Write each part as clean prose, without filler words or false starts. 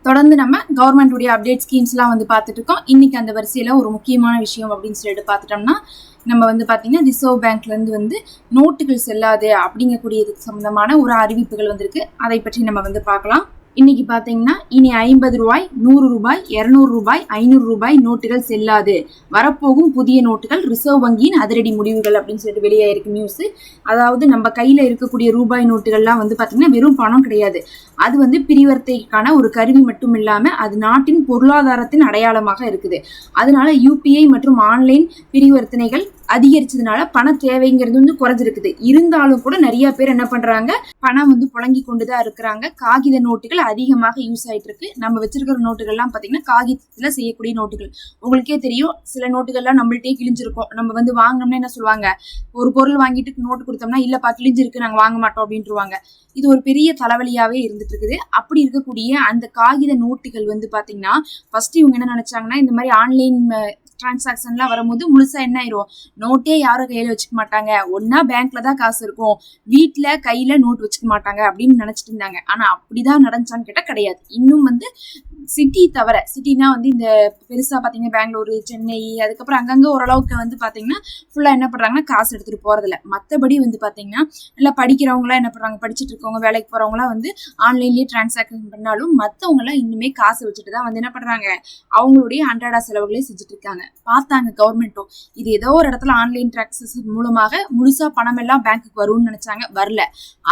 தொடர்ந்து நம்ம கவர்மெண்ட்டுடைய அப்டேட் ஸ்கீம்ஸ்லாம் வந்து பார்த்துட்டு இருக்கோம். இன்னைக்கு அந்த வரிசையில் ஒரு முக்கியமான விஷயம் அப்படின்னு சொல்லிட்டு பார்த்துட்டோம்னா, நம்ம வந்து பார்த்தீங்கன்னா ரிசர்வ் பேங்க்லேருந்து வந்து நோட்டுகள் செல்லாது அப்படிங்கக்கூடியதுக்கு சம்மந்தமான ஒரு அறிவிப்புகள் வந்திருக்கு. அதை பற்றி நம்ம வந்து பார்க்கலாம். இன்னைக்கு பார்த்தீங்கன்னா இனி 50 ரூபாய், 100 ரூபாய், 200 ரூபாய், 500 ரூபாய் நோட்டுகள் செல்லாது. வரப்போகும் புதிய நோட்டுகள் ரிசர்வ் வங்கியின் அதிரடி முடிவுகள் அப்படின்னு சொல்லிட்டு வெளியாயிருக்கு நியூஸ். அதாவது நம்ம கையில் இருக்கக்கூடிய ரூபாய் நோட்டுகள்லாம் வந்து பார்த்தீங்கன்னா வெறும் பணம் கிடையாது. அது வந்து பிரிவர்த்தைக்கான ஒரு கருவி மட்டும் இல்லாமல் அது நாட்டின் பொருளாதாரத்தின் அடையாளமாக இருக்குது. அதனால யூபிஐ மற்றும் ஆன்லைன் பரிவர்த்தனைகள் அதிகரிச்சதுனால பண தேவைங்கிறது வந்து குறைஞ்சிருக்குது. இருந்தாலும் கூட நிறைய பேர் என்ன பண்றாங்க, பணம் வந்து புழங்கி கொண்டுதான் இருக்கிறாங்க. காகித நோட்டுகள் அதிகமாக யூஸ் ஆயிட்டு இருக்கு. நம்ம வச்சிருக்கிற நோட்டுகள்லாம் பாத்தீங்கன்னா காகிதத்துல செய்யக்கூடிய நோட்டுகள். உங்களுக்கே தெரியும், சில நோட்டுகள்லாம் நம்மள்ட்டே கிழிஞ்சிருக்கும். நம்ம வந்து வாங்கினோம்னா என்ன சொல்லுவாங்க, ஒரு பொருள் வாங்கிட்டு நோட்டு கொடுத்தோம்னா இல்லப்பா கிழிஞ்சிருக்கு நாங்க வாங்க மாட்டோம் அப்படின்ட்டுருவாங்க. இது ஒரு பெரிய தலைவலியாவே இருந்துட்டு இருக்குது. அப்படி இருக்கக்கூடிய அந்த காகித நோட்டுகள் வந்து பாத்தீங்கன்னா ஃபர்ஸ்ட் இவங்க என்ன நினைச்சாங்கன்னா, இந்த மாதிரி ஆன்லைன் டிரான்சாக்ஷன்லாம் வரும்போது முழுசா என்ன ஆயிரும், நோட்டே யாரும் கையில வச்சுக்க மாட்டாங்க, ஒன்னா பேங்க்ல தான் காசு இருக்கும், வீட்டுல கையில நோட் வச்சுக்க மாட்டாங்க அப்படின்னு நினைச்சிட்டு இருந்தாங்க. ஆனா அப்படிதான் நடந்துச்சான்னு கேட்டா கிடையாது. இன்னும் வந்து சிட்டி தவிர, சிட்டினா வந்து இந்த பெருசா பாத்தீங்கன்னா பெங்களூரு, சென்னை, அதுக்கப்புறம் அங்கங்க ஓரளவுக்கு வந்து பாத்தீங்கன்னா ஃபுல்லா என்ன பண்றாங்கன்னா காசு எடுத்துட்டு போறதில்ல. மத்தபடி வந்து பாத்தீங்கன்னா நல்லா படிக்கிறவங்களாம் என்ன பண்றாங்க, படிச்சுட்டு இருக்கவங்க, வேலைக்கு போறவங்களாம் வந்து ஆன்லைன்லயே டிரான்சாக்ஷன் பண்ணாலும் மத்தவங்க எல்லாம் இன்னுமே காசு வச்சுட்டு தான் வந்து என்ன பண்றாங்க, அவங்களுடைய அன்றாட செலவுகளே செஞ்சுட்டு இருக்காங்க. பார்த்தாங்க கவர்மெண்ட்டும் இது ஏதோ ஒரு இடத்துல ஆன்லைன் டிரான்சாக்ஷன் மூலமாக முழுசா பணம் எல்லாம் பேங்க்குக்கு வரும்னு நினைச்சாங்க, வரல.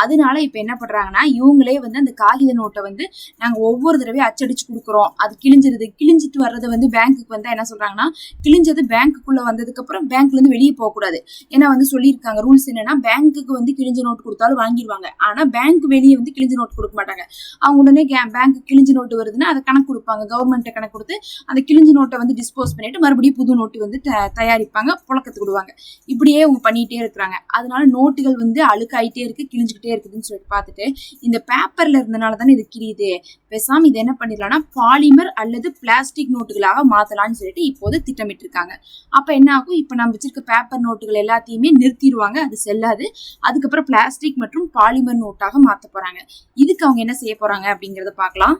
அதனால இப்ப என்ன பண்றாங்கன்னா இவங்களே வந்து அந்த காகித நோட்டை வந்து நாங்க ஒவ்வொரு தடவையும் அச்சடிச்சு கொடுக்குறோம், அது கிழிஞ்சிட்டு வர்றது வந்து பேங்க்குக்கு வந்து என்ன சொல்றாங்கன்னா, கிழிஞ்சது பேங்க்குள்ள வந்ததுக்கு அப்புறம் பேங்க்ல இருந்து வெளியே போக கூடாது. ஏன்னா வந்து சொல்லியிருக்காங்க ரூல்ஸ் என்னன்னா, பேங்க்குக்கு வந்து கிழிஞ்ச நோட்டு கொடுத்தாலும் வாங்கிடுவாங்க, ஆனா பேங்க் வெளியே வந்து கிழிஞ்ச நோட்டு கொடுக்க மாட்டாங்க. அவங்க உடனே பேங்க் கிழிஞ்ச நோட்டு வருதுன்னா அதை கணக்கு கொடுப்பாங்க, கவர்மெண்ட் கணக்கு கொடுத்து அந்த கிழிஞ்ச நோட்டை வந்து டிஸ்போஸ் பண்ணிட்டு மறுபடியும் புது நோட்டு வந்து தயாரிப்பாங்க, புழக்கத்துக்கு விடுவாங்க. இப்படியே அவங்க பண்ணிட்டே இருக்கிறாங்க. அதனால நோட்டுகள் வந்து அழுக்காயிட்டே இருக்கு, கிழிஞ்சுக்கிட்டே இருக்குதுன்னு சொல்லிட்டு பார்த்துட்டு இந்த பேப்பர்ல இருந்தனால தானே இது கிழியுது, பேசாம இது என்ன பண்ணிடலாம்னா பாலிமர் அல்லது பிளாஸ்டிக் நோட்டுகளாக மாத்தலாம்னு சொல்லிட்டு இப்போது திட்டமிட்டு இருக்காங்க. அப்ப என்ன ஆகும், இப்ப நம்ம வச்சிருக்க பேப்பர் நோட்டுகள் எல்லாத்தையுமே நிறுத்திடுவாங்க, அது செல்லாது. அதுக்கப்புறம் பிளாஸ்டிக் மற்றும் பாலிமர் நோட்டாக மாத்த போறாங்க. இதுக்கு அவங்க என்ன செய்ய போறாங்க அப்படிங்கறத பார்க்கலாம்.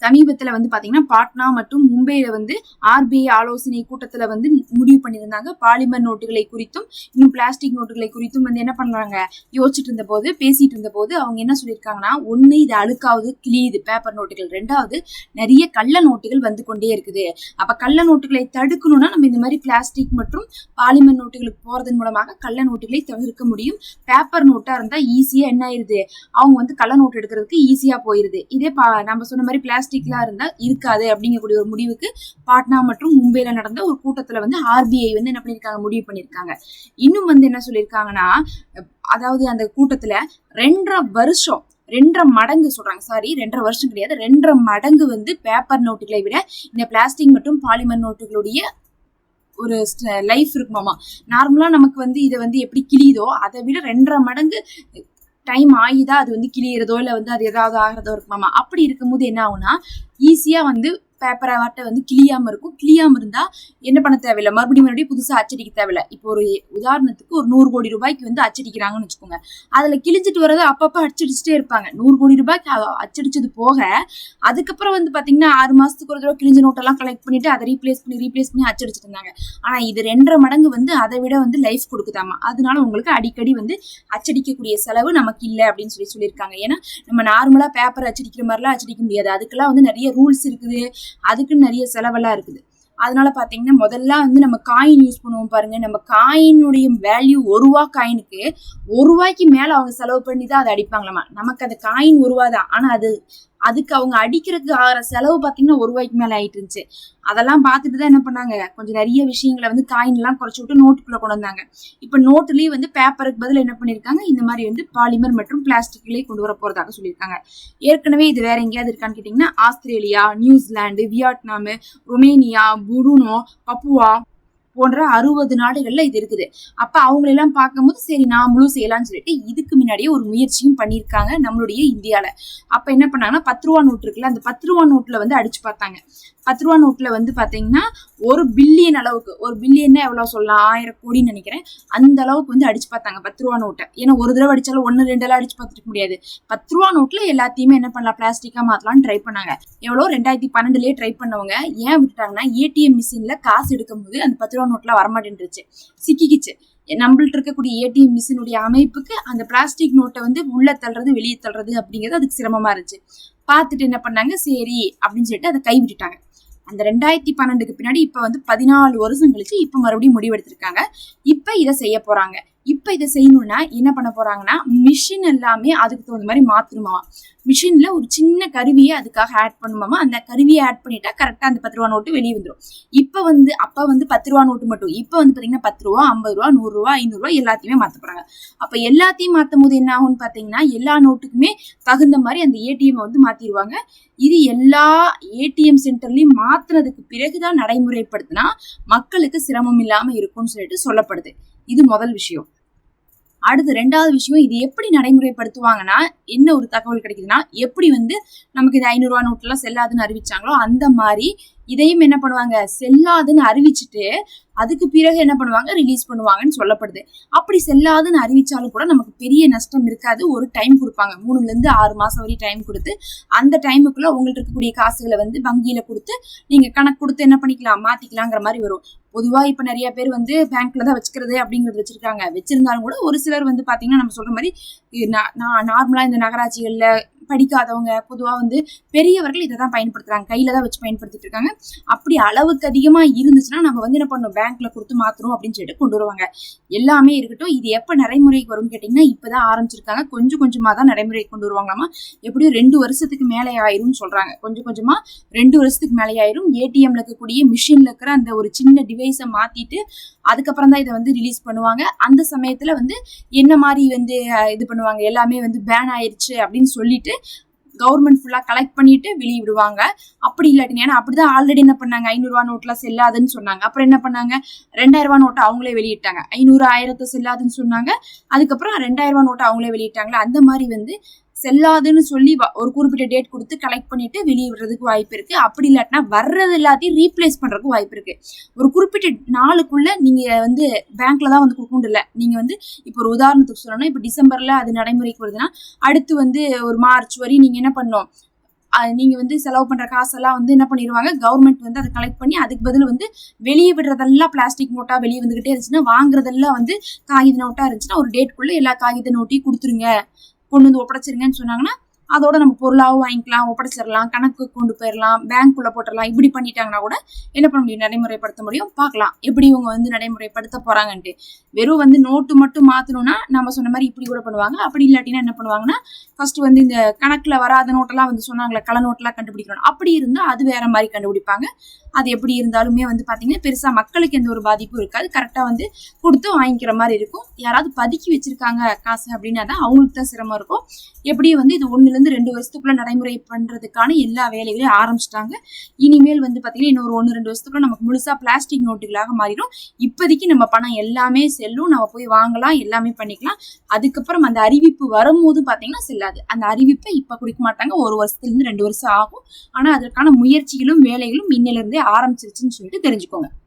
சமீபத்துல வந்து பாத்தீங்கன்னா பாட்னா மற்றும் மும்பையில வந்து ஆர்பிஐ ஆலோசனை கூட்டத்துல வந்து முடிவு பண்ணியிருந்தாங்க. பாலிமர் நோட்டுகளை குறித்தும் இன்னும் பிளாஸ்டிக் நோட்டுகளை குறித்தும் வந்து என்ன பண்றாங்க, யோசிச்சுட்டு இருந்த போது, பேசிட்டு இருந்த போது அவங்க என்ன சொல்லியிருக்காங்கன்னா, ஒண்ணு இது அழுக்காவது கிழியுது பேப்பர் நோட்டுகள், ரெண்டாவது நிறைய கள்ள நோட்டுகள் வந்து கொண்டே இருக்குது. அப்ப கள்ள நோட்டுகளை தடுக்கணும்னா நம்ம இந்த மாதிரி பிளாஸ்டிக் மற்றும் பாலிமர் நோட்டுகளுக்கு போறதன் மூலமாக கள்ள நோட்டுகளை தவிர்க்க முடியும். பேப்பர் நோட்டா இருந்தா ஈஸியா என்ன ஆயிருது, அவங்க வந்து கள்ள நோட்டு எடுக்கிறதுக்கு ஈஸியா போயிருது. இதே நம்ம சொன்ன மாதிரி பிளாஸ்டிக்லாம் இருந்தா இருக்காது அப்படிங்கக்கூடிய ஒரு முடிவுக்கு பாட்னா மற்றும் மும்பைல நடந்த ஒரு கூட்டத்துல வந்து ஆர்பிஐ வந்து என்ன பண்ணிருக்காங்க, முடிவு பண்ணிருக்காங்க. இன்னும் வந்து என்ன சொல்லியிருக்காங்கன்னா, அதாவது அந்த கூட்டத்துல 2.5 மடங்கு சொல்றாங்க, சாரி 2.5 வருஷம் கிடையாது, 2.5 மடங்கு வந்து பேப்பர் நோட்டுகளை விட இந்த பிளாஸ்டிக் மற்றும் பாலிமர் நோட்டுகளுடைய ஒரு லைஃப் இருக்குமாமா. நார்மலா நமக்கு வந்து இதை வந்து எப்படி கிழியுதோ அதை விட 2.5 மடங்கு டைம் ஆகிதான் அது வந்து கிளியறதோ இல்லை வந்து அது ஏதாவது ஆகிறதோ இருக்குமாமா. அப்படி இருக்கும்போது என்ன ஆகுனா, ஈஸியா வந்து பேப்பரை வாட்டை வந்து கிளியாம இருக்கும். கிளியாம இருந்தா என்ன பண்ண தேவையில்லை, மறுபடியும் புதுசா அச்சடிக்க தேவையில்லை. இப்போ ஒரு உதாரணத்துக்கு ஒரு 100 கோடி ரூபாய்க்கு வந்து அச்சடிக்கிறாங்கன்னு வச்சுக்கோங்க, அதுல கிழிஞ்சிட்டு வரதை அப்பப்ப அச்சடிச்சுட்டே இருப்பாங்க. 100 கோடி ரூபாய்க்கு அச்சடிச்சது போக அதுக்கப்புறம் வந்து பாத்தீங்கன்னா 6 மாசத்துக்கு ஒரு தடவை கிழிஞ்ச நோட்டெல்லாம் கலெக்ட் பண்ணிட்டு அதை ரீப்ளேஸ் பண்ணி அச்சடிச்சுட்டு இருந்தாங்க. ஆனா இது 2.5 மடங்கு வந்து அதை விட வந்து லைஃப் கொடுக்குதாமா. அதனால உங்களுக்கு அடிக்கடி வந்து அச்சடிக்கக்கூடிய செலவு நமக்கு இல்லை அப்படின்னு சொல்லியிருக்காங்க. ஏன்னா நம்ம நார்மலா பேப்பர் அச்சடிக்கிற மாதிரிலாம் அச்சடிக்க முடியாது, அதுக்கெல்லாம் வந்து நிறைய ரூல்ஸ் இருக்குது, அதுக்கு நிறைய செலவெல்லாம் இருக்குது. அதனால பாத்தீங்கன்னா முதல்ல வந்து நம்ம காயின் யூஸ் பண்ணுவோம் பாருங்க, நம்ம காயினுடைய வேல்யூ 1 ரூபா காயினுக்கு 1 ரூபாய்க்கு மேல அவங்க செலவு பண்ணி தான் அதை அடிப்பாங்களாமா. நமக்கு அந்த காயின் 1 ரூபா தான், ஆனா அதுக்கு அவங்க அடிக்கிறதுக்கு ஆகிற செலவு பாத்தீங்கன்னா 1 ரூபாய்க்கு மேல ஆயிட்டு இருந்துச்சு. அதெல்லாம் பார்த்துட்டு தான் என்ன பண்ணாங்க, கொஞ்சம் நிறைய விஷயங்களை வந்து காயின் எல்லாம் குறைச்சு விட்டு நோட்டுக்குள்ள கொண்டு வந்தாங்க. இப்ப நோட்டுலயே வந்து பேப்பருக்கு பதில் என்ன பண்ணிருக்காங்க, இந்த மாதிரி வந்து பாலிமர் மற்றும் பிளாஸ்டிக்லயே கொண்டு வர போறதாக சொல்லியிருக்காங்க. ஏற்கனவே இது வேற எங்கேயாவது இருக்கான்னு கேட்டீங்கன்னா, Australia, New Zealand, Vietnam, Romania, Bruno, Papua போன்ற 60 நாடுகள்ல இது இருக்குது. அப்ப அவங்களெல்லாம் பார்க்கும்போது சரி நாமளும் செய்யலாம்னு சொல்லிட்டு இதுக்கு முன்னாடியே ஒரு முயற்சியும் பண்ணியிருக்காங்க நம்மளுடைய இந்தியால. அப்ப என்ன பண்ணாங்கன்னா 10 ரூபா நோட்டு இருக்குல்ல, அந்த 10 ரூபா நோட்டுல வந்து அடிச்சு பார்த்தாங்க. 10 ரூபா நோட்டுல வந்து பாத்தீங்கன்னா 1 பில்லியன் அளவுக்கு, 1 பில்லியன்னா எவ்வளவு சொல்லலாம், 1000 கோடின்னு நினைக்கிறேன், அந்த அளவுக்கு வந்து அடிச்சு பார்த்தாங்க 10 ரூபா நோட்டை. ஏன்னா ஒரு தடவை அடிச்சாலும் 1 2 எல்லாம் அடிச்சு பார்த்துட்டு முடியாது. 10 ரூபா நோட்ல எல்லாத்தையுமே என்ன பண்ணலாம், பிளாஸ்டிக்கா மாத்தலாம்னு ட்ரை பண்ணாங்க. எவ்வளோ 2012லயே ட்ரை பண்ணவங்க ஏன் விட்டுட்டாங்கன்னா, ஏடிஎம் மிஷின்ல காசு எடுக்கும் போது அந்த 10 ரூபா நோட்ல வரமாட்டேன்ருச்சு, சிக்கிக்கிச்சு. நம்மள்ட்ட இருக்கக்கூடிய ஏடிஎம் மிஷினுடைய அமைப்புக்கு அந்த பிளாஸ்டிக் நோட்டை வந்து உள்ள தள்ளுறது வெளியே தள்ளுறது அப்படிங்கிறது அதுக்கு சிரமமா இருந்துச்சு. பார்த்துட்டு என்ன பண்ணாங்க, சரி அப்படின்னு சொல்லிட்டு அதை கைவிட்டுட்டாங்க. அந்த 2012க்கு பின்னாடி இப்ப வந்து 14 வருஷம் கழிச்சு இப்ப மறுபடியும் முடிவெடுத்திருக்காங்க. இப்ப இதை செய்ய போறாங்க. இப்ப இதை செய்யணும்னா என்ன பண்ண போறாங்கன்னா, மிஷின் எல்லாமே அதுக்கு தகுந்த மாதிரி மாத்தணுமா, மிஷின்ல ஒரு சின்ன கருவியை அதுக்காக ஆட் பண்ணுமாமா. அந்த கருவியை ஆட் பண்ணிட்டா கரெக்டா அந்த 10 ரூபா நோட்டு வெளியே வந்துடும். அப்ப வந்து 10 ரூபா நோட்டு மட்டும், இப்ப வந்து பாத்தீங்கன்னா 10 ரூபா 50 ரூபா 100 ரூபா 500 ரூபா எல்லாத்தையுமே மாத்த போறாங்க. அப்ப எல்லாத்தையும் மாத்தும் போது என்ன ஆகும்னு பாத்தீங்கன்னா, எல்லா நோட்டுக்குமே தகுந்த மாதிரி அந்த ஏடிஎம் வந்து மாத்திடுவாங்க. இது எல்லா ஏடிஎம் சென்டர்லயும் மாத்துனதுக்கு பிறகுதான் நடைமுறைப்படுத்தினா மக்களுக்கு சிரமம் இல்லாம இருக்கும்னு சொல்லிட்டு சொல்லப்படுது. இது முதல் விஷயம். அடுத்து 2வது விஷயம், இது எப்படி நடைமுறைப்படுத்துவாங்கன்னா, என்ன ஒரு தகவல் கிடைக்குதுன்னா, எப்படி வந்து நமக்கு இது 500 ரூபா நோட்டு எல்லாம் செல்லாதுன்னு அறிவிச்சாங்களோ அந்த மாதிரி இதையும் என்ன பண்ணுவாங்க, செல்லாதுன்னு அறிவிச்சுட்டு அதுக்கு பிறகு என்ன பண்ணுவாங்க, ரிலீஸ் பண்ணுவாங்கன்னு சொல்லப்படுது. அப்படி செல்லாதுன்னு அறிவிச்சாலும் கூட நமக்கு பெரிய நஷ்டம் இருக்காது. ஒரு டைம் கொடுப்பாங்க, 3ல இருந்து 6 மாசம் வரை டைம் கொடுத்து, அந்த டைமுக்குள்ள உங்களுக்கு இருக்கக்கூடிய காசுகளை வந்து வங்கியில கொடுத்து நீங்க கணக்கு கொடுத்து என்ன பண்ணிக்கலாம், மாத்திக்கலாங்கிற மாதிரி வரும். பொதுவா இப்ப நிறைய பேர் வந்து பேங்க்ல தான் வச்சுக்கிறது அப்படிங்கிறது வச்சிருக்காங்க. வச்சிருந்தாலும் கூட ஒரு சிலர் வந்து பாத்தீங்கன்னா நம்ம சொல்ற மாதிரி நார்மலா இந்த நகராட்சிகள்ல படிக்காதவங்க, பொதுவா வந்து பெரியவர்கள் இதை தான் பயன்படுத்துறாங்க, கையில தான் வச்சு பயன்படுத்திட்டு இருக்காங்க. அப்படி அளவுக்கு அதிகமா இருந்துச்சுன்னா நம்ம வந்து என்ன பண்ணணும், பேங்க்ல கொடுத்து மாத்தணும் அப்படின்னு சொல்லிட்டு கொண்டு வருவாங்க. எல்லாமே இருக்கட்டும். இது எப்ப நடைமுறைக்கு வரும்னு கேட்டீங்கன்னா, இப்பதான் ஆரம்பிச்சிருக்காங்க. கொஞ்சம் கொஞ்சமா தான் நடைமுறைக்கு கொண்டு வருவாங்களாமா. எப்படியும் 2 வருஷத்துக்கு மேலே ஆயிரும்னு சொல்றாங்க. கொஞ்சம் கொஞ்சமா 2 வருஷத்துக்கு மேலே ஆயிரும். ஏடிஎம்ல இருக்கக்கூடிய மிஷின்ல இருக்கிற அந்த ஒரு சின்ன டிவைஸை மாத்திட்டு அதுக்கப்புறம் தான் இதை வந்து ரிலீஸ் பண்ணுவாங்க. அந்த சமயத்துல வந்து என்ன மாதிரி வந்து இது பண்ணுவாங்க, எல்லாமே வந்து பேன் ஆயிருச்சு அப்படின்னு சொல்லிட்டு கவர்மெண்ட் ஃபுல்லா கலெக்ட் பண்ணிட்டு வெளியே விடுவாங்க. அப்படி இல்லாட்டினா, ஏன்னா அப்படிதான் ஆல்ரெடி என்ன பண்ணாங்க, 500 ரூபா நோட்லாம் செல்லாதுன்னு சொன்னாங்க. அப்புறம் என்ன பண்ணாங்க, 2000 ரூபா நோட்டை அவங்களே வெளியிட்டாங்க. 500 1000 செல்லாதுன்னு சொன்னாங்க. அதுக்கப்புறம் 2000 ரூபா நோட்டை அவங்களே வெளியிட்டாங்களா. அந்த மாதிரி வந்து செல்லாதுன்னு சொல்லி ஒரு குறிப்பிட்ட டேட் கொடுத்து கலெக்ட் பண்ணிட்டு வெளியே விடுறதுக்கு வாய்ப்பு இருக்கு. அப்படி இல்லாட்டினா வர்றது எல்லாத்தையும் ரீப்ளேஸ் பண்றதுக்கு வாய்ப்பு இருக்கு. ஒரு குறிப்பிட்ட நாளுக்குள்ள நீங்க வந்து பேங்க்ல தான் வந்து கொடுக்கணும் இல்லை. நீங்க வந்து இப்போ ஒரு உதாரணத்துக்கு சொல்லணும்னா, இப்போ டிசம்பர்ல அது நடைமுறைக்கு வருதுன்னா, அடுத்து வந்து ஒரு மார்ச் வரை நீங்க என்ன பண்ணணும், நீங்க வந்து செலவு பண்ற காசெல்லாம் வந்து என்ன பண்ணிடுவாங்க, கவர்மெண்ட் வந்து அதை கலெக்ட் பண்ணி அதுக்கு பதில் வந்து வெளியே விடுறதெல்லாம் பிளாஸ்டிக் நோட்டா வெளியே வந்துகிட்டே இருந்துச்சுன்னா, வாங்குறதெல்லாம் வந்து காகித நோட்டா இருந்துச்சுன்னா ஒரு டேட்குள்ள எல்லா காகித நோட்டையும் கொடுத்துருங்க, கொண்டு வந்து ஒப்படைச்சிருங்கன்னு சொன்னாங்கன்னா அதோட நம்ம பொருளாவும் வாங்கிக்கலாம், ஒப்படைச்சிடலாம், கணக்கு கொண்டு போயிடலாம், பேங்க்குள்ள போட்டுடலாம். இப்படி பண்ணிட்டாங்கன்னா கூட என்ன பண்ண முடியும், நடைமுறைப்படுத்த முடியும். பார்க்கலாம் எப்படி இவங்க வந்து நடைமுறைப்படுத்த போறாங்கன்ட்டு. வெறும் வந்து நோட்டு மட்டும் மாத்தணும்னா நம்ம சொன்ன மாதிரி இப்படி கூட பண்ணுவாங்க. அப்படி இல்லாட்டினா என்ன பண்ணுவாங்கன்னா, ஃபர்ஸ்ட் வந்து இந்த கணக்குல வராத நோட்டெல்லாம் வந்து சொன்னாங்களே, கள்ள நோட்டெல்லாம் கண்டுபிடிக்கணும், அப்படி இருந்தா அது வேற மாதிரி கண்டுபிடிப்பாங்க. அது எப்படி இருந்தாலுமே வந்து பாத்தீங்கன்னா பெருசா மக்களுக்கு எந்த ஒரு பாதிப்பும் இருக்காது. கரெக்டா வந்து கொடுத்து வாங்கிக்கிற மாதிரி இருக்கும். யாராவது பதுக்கி வச்சிருக்காங்க காசு அப்படின்னா தான் அவங்களுக்கு தான் சிரமம் இருக்கும். எப்படியும் வந்து இது 1ல இருந்து 2 வருஷத்துக்குள்ள நடைமுறை பண்றதுக்கான எல்லா வேலைகளையும் ஆரம்பிச்சிட்டாங்க. இனிமேல் வந்து பாத்தீங்கன்னா இன்னொரு 1-2 வருஷத்துக்குள்ள நமக்கு முழுசா பிளாஸ்டிக் நோட்டுகளாக மாறிடும். இப்போதைக்கு நம்ம பணம் எல்லாமே செல்லும், நம்ம போய் வாங்கலாம், எல்லாமே பண்ணிக்கலாம். அதுக்கப்புறம் அந்த அறிவிப்பு வரும்போது பாத்தீங்கன்னா செல்லாது. அந்த அறிவிப்பை இப்ப கொடுக்க மாட்டாங்க. 1 வருஷத்துல இருந்து 2 வருஷம் ஆகும். ஆனா அதற்கான முயற்சிகளும் வேலைகளும் இன்னில இருந்தே ஆரம்பிச்சிருச்சுன்னு சொல்லிட்டு தெரிஞ்சுக்கோங்க.